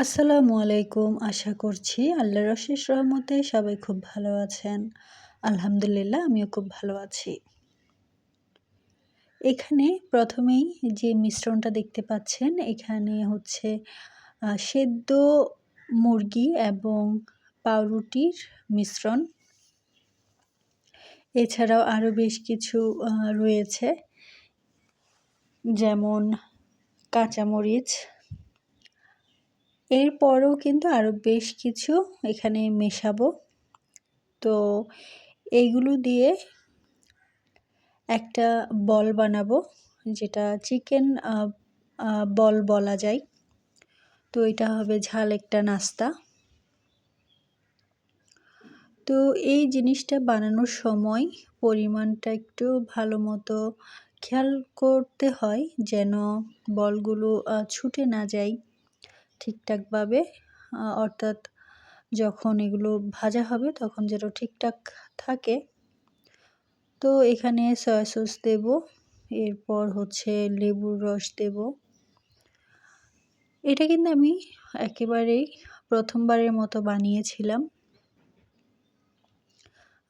আসসালামু আলাইকুম। আশা করছি আল্লাহর অশেষ রহমতে সবাই খুব ভালো আছেন। আলহামদুলিল্লাহ আমিও খুব ভালো আছি। এখানে প্রথমেই যে মিশ্রণটা দেখতে পাচ্ছেন এখানে হচ্ছে সেদ্ধ মুরগি এবং পাউরুটির মিশ্রণ। এছাড়াও আরও বেশ কিছু রয়েছে, যেমন কাঁচামরিচ। এরপরও কিন্তু আরও বেশ কিছু এখানে মেশাবো। তো এইগুলো দিয়ে একটা বল বানাবো, যেটা চিকেন বল বলা যায়। তো এটা হবে ঝাল একটা নাস্তা। তো এই জিনিসটা বানানোর সময় পরিমাণটা একটু ভালো মতো খেয়াল করতে হয়, যেন বলগুলো ছুটে না যায় ঠিকঠাকভাবে, অর্থাৎ যখন এগুলো ভাজা হবে তখন যেন ঠিকঠাক থাকে। তো এখানে সয়া সস দেব, এরপর হচ্ছে লেবুর রস দেব। এটা কিন্তু আমি একেবারেই প্রথমবারের মতো বানিয়েছিলাম,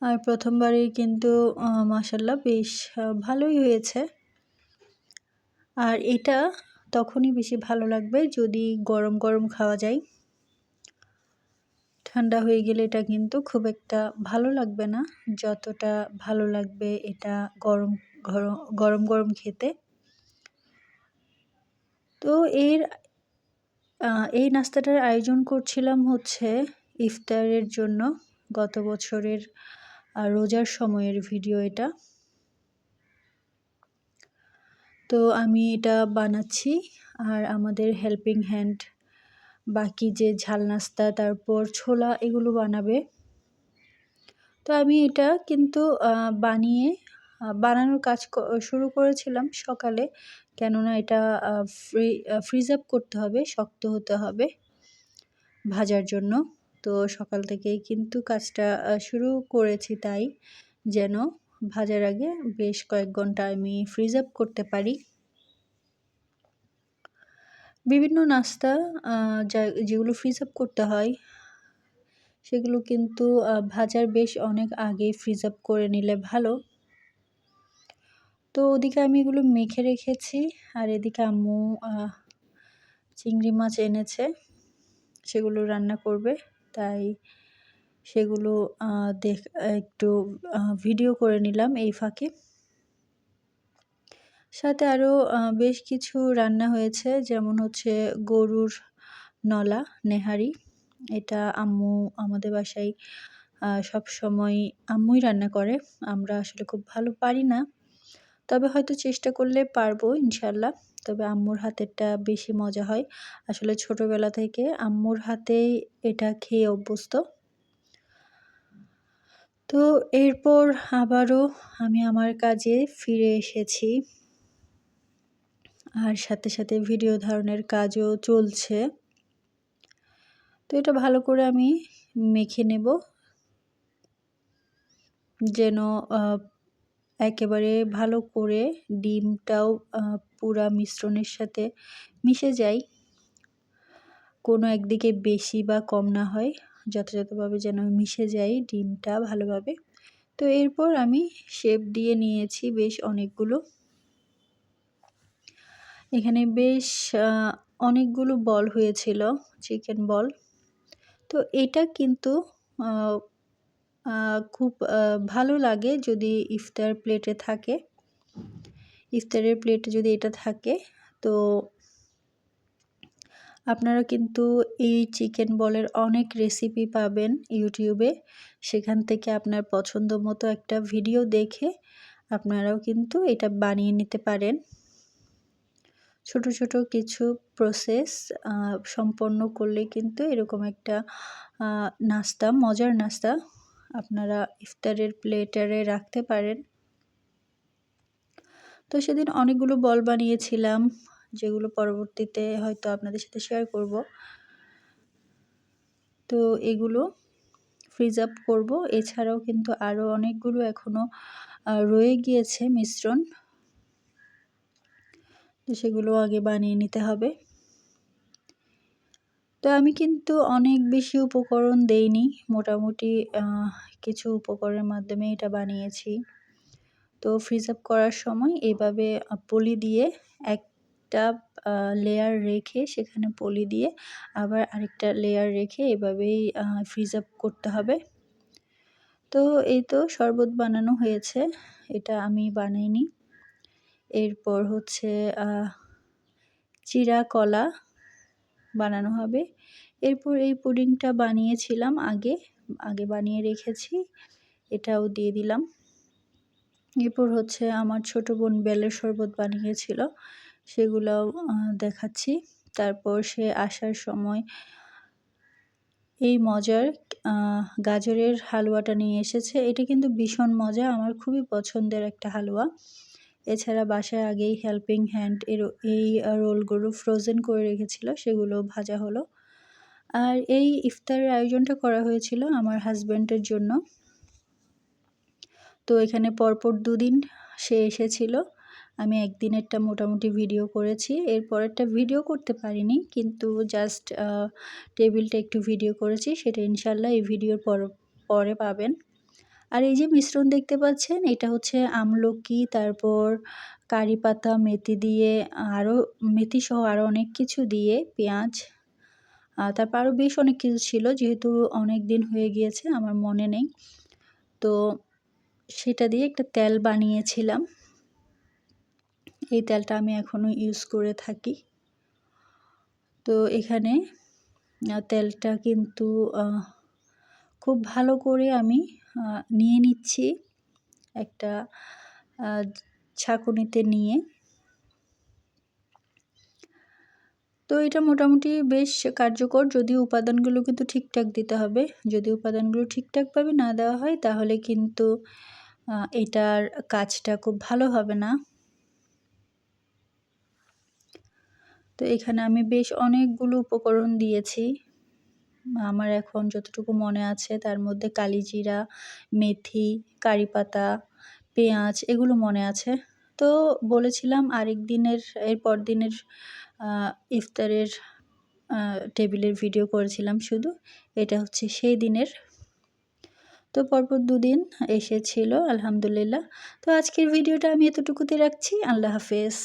আর প্রথমবারেই কিন্তু মাশাআল্লাহ বেশ ভালোই হয়েছে। আর এটা তখনই বেশি ভালো লাগবে যদি গরম গরম খাওয়া যায়। ঠান্ডা হয়ে গেলে এটা কিন্তু খুব একটা ভালো লাগবে না, যতটা ভালো লাগবে এটা গরম গরম গরম খেতে। তো এই নাস্তাটার আয়োজন করছিলাম হচ্ছে ইফতারের জন্য। গত বছরের রোজার সময়ের ভিডিও এটা। তো আমি এটা বানাচ্ছি, আর আমাদের হেল্পিং হ্যান্ড বাকি যে ঝাল নাস্তা তারপর ছোলা এগুলো বানাবে। তো আমি এটা কিন্তু বানানোর কাজ শুরু করেছিলাম সকালে, কেননা এটা ফ্রিজ আপ করতে হবে, শক্ত হতে হবে ভাজার জন্য। তো সকাল থেকেই কিন্তু কাজটা শুরু করেছি, তাই যেন ভাজার আগে বেশ কয়েক ঘন্টা আমি ফ্রিজ আপ করতে পারি। বিভিন্ন নাস্তা যেগুলো ফ্রিজ আপ করতে হয় সেগুলো কিন্তু ভাজার বেশ অনেক আগেই ফ্রিজ আপ করে নিলে ভালো। তো ওদিকে আমি এগুলো মেখে রেখেছি, আর এদিকে আম্মু চিংড়ি মাছ এনেছে, সেগুলো রান্না করবে। তাই সেগুলো একটু ভিডিও করে নিলাম এই ফাঁকে। সাথে আরও বেশ কিছু রান্না হয়েছে, যেমন হচ্ছে গরুর নলা নেহারি। এটা আম্মু আমাদের বাসায় সবসময় আম্মুই রান্না করে। আমরা আসলে খুব ভালো পারি না, তবে হয়তো চেষ্টা করলে পারবো ইনশাল্লাহ। তবে আম্মুর হাতেরটা বেশি মজা হয়। আসলে ছোটোবেলা থেকে আম্মুর হাতেই এটা খেয়ে অভ্যস্ত। তো এরপর আবারও আমি আমার কাজে ফিরে এসেছি, আর সাথে সাথে ভিডিও ধারণের কাজও চলছে। তো এটা ভালো করে আমি মেখে নেব, যেন একেবারে ভালো করে ডিমটাও পুরা মিশ্রণের সাথে মিশে যায়, কোনো একদিকে বেশি বা কম না হয়, যথাযথভাবে যেন মিশে যায় ডিমটা ভালোভাবে। তো এরপর আমি শেপ দিয়ে নিয়েছি বেশ অনেকগুলো। এখানে বেশ অনেকগুলো বল হয়েছিল, চিকেন বল। তো এটা কিন্তু খুব ভালো লাগে যদি ইফতার প্লেটে থাকে। ইফতারের প্লেটে যদি এটা থাকে, তো আপনারা কিন্তু এই চিকেন বলের অনেক রেসিপি পাবেন ইউটিউবে। সেখান থেকে আপনার পছন্দ মতো একটা ভিডিও দেখে আপনারাও কিন্তু এটা বানিয়ে নিতে পারেন। ছোট ছোট কিছু প্রসেস সম্পন্ন করলে কিন্তু এরকম একটা নাস্তা, মজার নাস্তা আপনারা ইফতারের প্লেটারে রাখতে পারেন। তো সেদিন অনেকগুলো বল বানিয়েছিলাম, যেগুলো পরবর্তীতে হয়তো আপনাদের সাথে শেয়ার করব। তো এগুলো ফ্রিজ আপ করব। এছাড়াও কিন্তু আরও অনেকগুলো এখনও রয়ে গিয়েছে মিশ্রণ, তো সেগুলো আগে বানিয়ে নিতে হবে। তো আমি কিন্তু অনেক বেশি উপকরণ দেইনি, মোটামুটি কিছু উপকরণের মাধ্যমে এটা বানিয়েছি। তো ফ্রিজ আপ করার সময় এভাবে পলি দিয়ে একটা লেয়ার রেখে সেখানে পলি দিয়ে আবার আরেকটা লেয়ার রেখে এভাবেই ফ্রিজ আপ করতে হবে। তো এই তো শরবত বানানো হয়েছে, এটা আমি বানাইনি। এরপর হচ্ছে চিরা কলা বানানো হবে। এরপর এই পুডিংটা বানিয়েছিলাম আগে বানিয়ে রেখেছি, এটাও দিয়ে দিলাম। এরপর হচ্ছে আমার ছোট বোন বেলের শরবত বানিয়েছিল, সেগুলোও দেখাচ্ছি। তারপর সে আসার সময় এই মজার গাজরের হালুয়াটা নিয়ে এসেছে। এটা কিন্তু ভীষণ মজা, আমার খুবই পছন্দের একটা হালুয়া। এছাড়া বাসায় আগেই হেল্পিং হ্যান্ড এই রোলগুলো ফ্রোজেন করে রেখেছিল, সেগুলো ভাজা হলো। আর এই ইফতারের আয়োজনটা করা হয়েছিল আমার হাজব্যান্ডের জন্য। তো এখানে পরপর 2 দিন সে এসেছিল। আমি একদিনেরটা মোটামুটি ভিডিও করেছি, এরপরেরটা ভিডিও করতে পারিনি, কিন্তু জাস্ট টেবিলটা একটু ভিডিও করেছি, সেটা ইনশাল্লাহ এই ভিডিওর পরে পাবেন। আর এই যে মিশ্রণ দেখতে পাচ্ছেন, এটা হচ্ছে আমলকি, তারপর কারি পাতা, মেথি দিয়ে মেথিসহ আরও অনেক কিছু দিয়ে, পেঁয়াজ, তারপর আরও বেশ অনেক কিছু ছিল, যেহেতু অনেক দিন হয়ে গিয়েছে আমার মনে নেই। তো সেটা দিয়ে একটা তেল বানিয়েছিলাম, এই তেলটা আমি এখনও ইউজ করে থাকি। তো এখানে তেলটা কিন্তু খুব ভালো করে আমি নিয়ে নিচ্ছি একটা ছাঁকুনিতে নিয়ে। তো এটা মোটামুটি বেশ কার্যকর, যদিও উপাদানগুলো কিন্তু ঠিকঠাক দিতে হবে। যদি উপাদানগুলো ঠিকঠাকভাবে না দেওয়া হয় তাহলে কিন্তু এটার কাজটা খুব ভালো হবে না। তো এখানে আমি বেশ অনেকগুলো উপকরণ দিয়েছি, আমার এখন যতটুকু মনে আছে তার মধ্যে কালিজিরা, মেথি, কারি পাতা, পেঁয়াজ এগুলো মনে আছে। তো বলেছিলাম এরপর দিনের ইফতারের টেবিলের ভিডিও করেছিলাম শুধু, এটা হচ্ছে সেই দিনের। তো পরপর 2 দিন এসেছিল আলহামদুলিল্লাহ। তো আজকের ভিডিওটা আমি এতটুকুতে রাখছি। আল্লাহ হাফেজ।